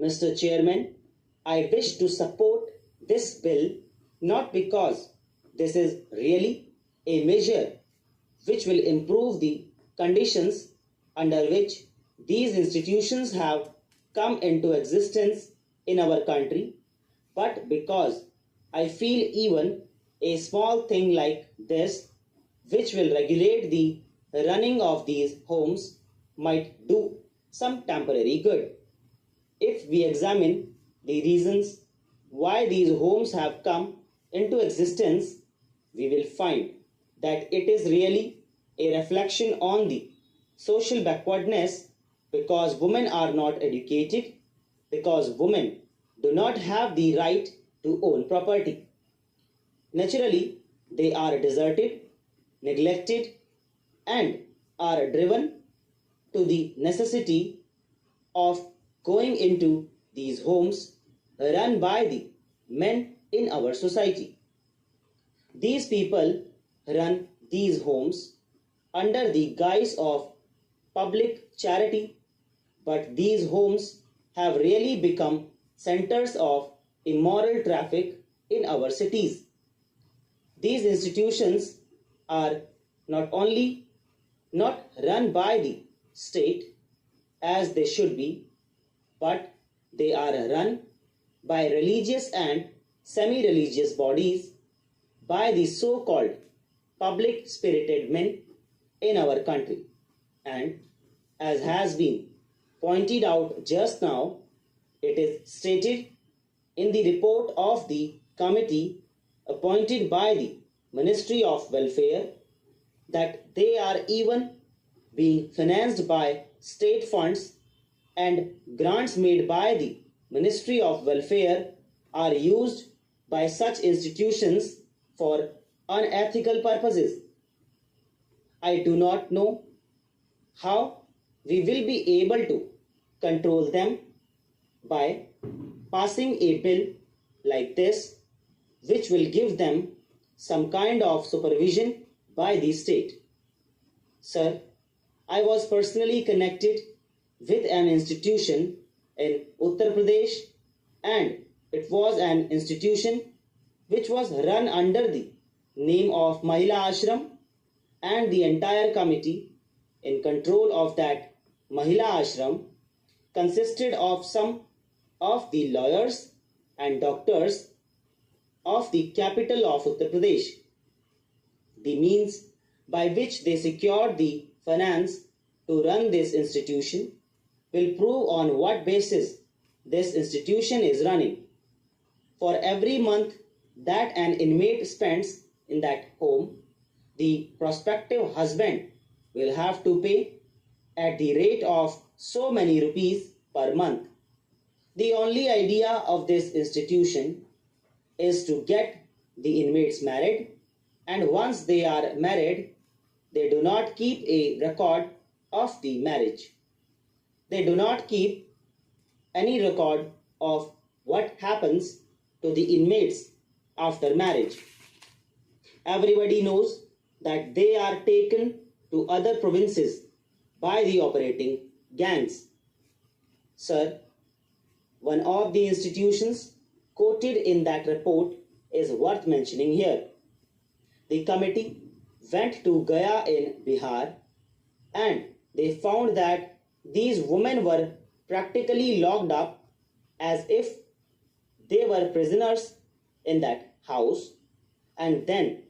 Mr. Chairman, I wish to support this bill not because this is really a measure which will improve the conditions under which these institutions have come into existence in our country, but because I feel even a small thing like this, which will regulate the running of these homes, might do some temporary good. If we examine the reasons why these homes have come into existence, we will find that it is really a reflection on the social backwardness because women are not educated, because women do not have the right to own property. Naturally, they are deserted, neglected, and are driven to the necessity of going into these homes run by the men in our society. These people run these homes under the guise of public charity, but these homes have really become centers of immoral traffic in our cities. These institutions are not only not run by the state as they should be, but they are run by religious and semi-religious bodies, by the so-called public spirited men in our country. And as has been pointed out just now, it is stated in the report of the committee appointed by the Ministry of Welfare that they are even being financed by state funds, and grants made by the Ministry of Welfare are used by such institutions for unethical purposes. I do not know how we will be able to control them by passing a bill like this, which will give them some kind of supervision by the state. Sir, I was personally connected with an institution in Uttar Pradesh, and it was an institution which was run under the name of Mahila Ashram, and the entire committee in control of that Mahila Ashram consisted of some of the lawyers and doctors of the capital of Uttar Pradesh. The means by which they secured the finance to run this institution will prove on what basis this institution is running. For every month that an inmate spends in that home, the prospective husband will have to pay at the rate of so many rupees per month. The only idea of this institution is to get the inmates married, and once they are married, they do not keep a record of the marriage. They do not keep any record of what happens to the inmates after marriage. Everybody knows that they are taken to other provinces by the operating gangs. Sir, one of the institutions quoted in that report is worth mentioning here. The committee went to Gaya in Bihar, and they found that these women were practically locked up as if they were prisoners in that house, and then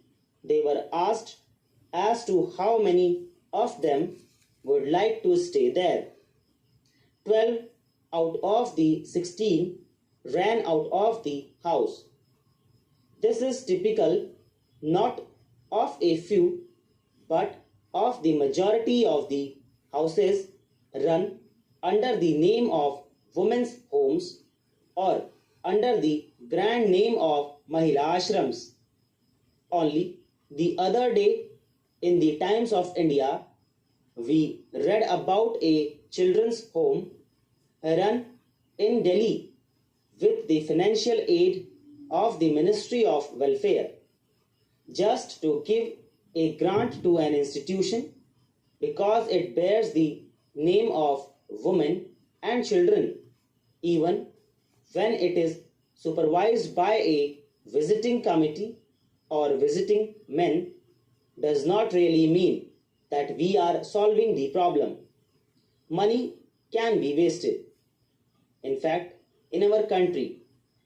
they were asked as to how many of them would like to stay there. 12 out of the 16 ran out of the house. This is typical not of a few but of the majority of the houses run under the name of women's homes or under the grand name of Mahila Ashrams. Only the other day in the Times of India, we read about a children's home run in Delhi with the financial aid of the Ministry of Welfare, just to give a grant to an institution because it bears the name of women and children. even when it is supervised by a visiting committee or visiting men, does not really mean that we are solving the problem. Money can be wasted. In fact, in our country,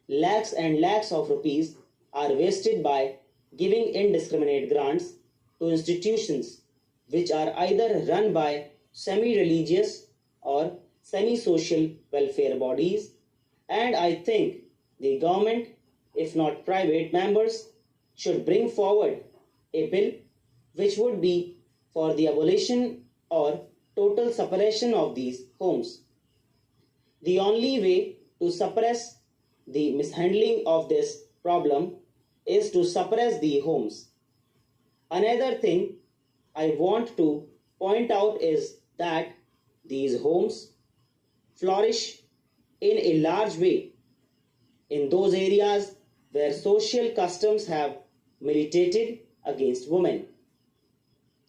lakhs and lakhs of rupees are wasted by giving indiscriminate grants to institutions which are either run by semi-religious or semi-social welfare bodies, and I think the government, if not private members, should bring forward a bill which would be for the abolition or total separation of these homes. The only way to suppress the mishandling of this problem is to suppress the homes. Another thing I want to point out is that these homes flourish in a large way in those areas where social customs have militated against women.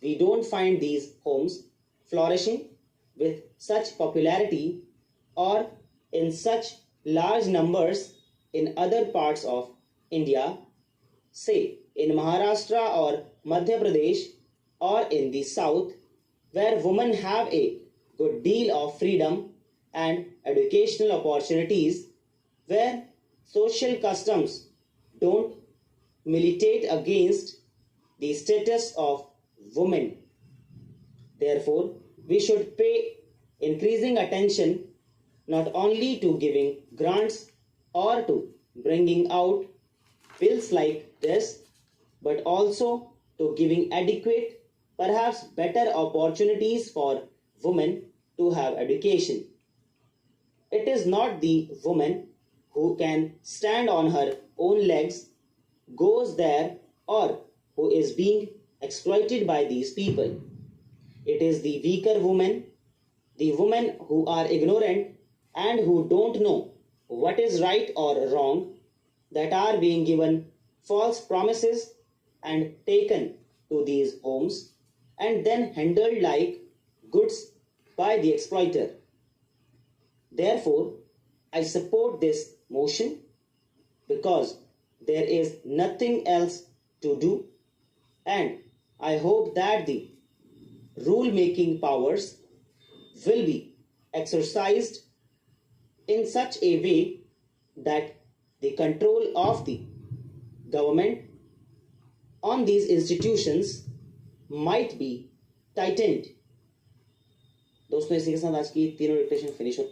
We don't find these homes flourishing with such popularity or in such large numbers in other parts of India, say in Maharashtra or Madhya Pradesh or in the south, where women have a good deal of freedom and educational opportunities, where social customs don't militate against the status of women. Therefore, we should pay increasing attention not only to giving grants or to bringing out bills like this, but also to giving adequate, perhaps better opportunities for women to have education. It is not the woman who can stand on her own legs goes there or who is being exploited by these people. It is the weaker women, the women who are ignorant and who don't know what is right or wrong, that are being given false promises and taken to these homes and then handled like goods by the exploiter. Therefore, I support this motion because there is nothing else to do, and I hope that the rule-making powers will be exercised in such a way that the control of the government on these institutions might be tightened. दोस्तों, इसी के साथ आज की तीनों dictation finish हो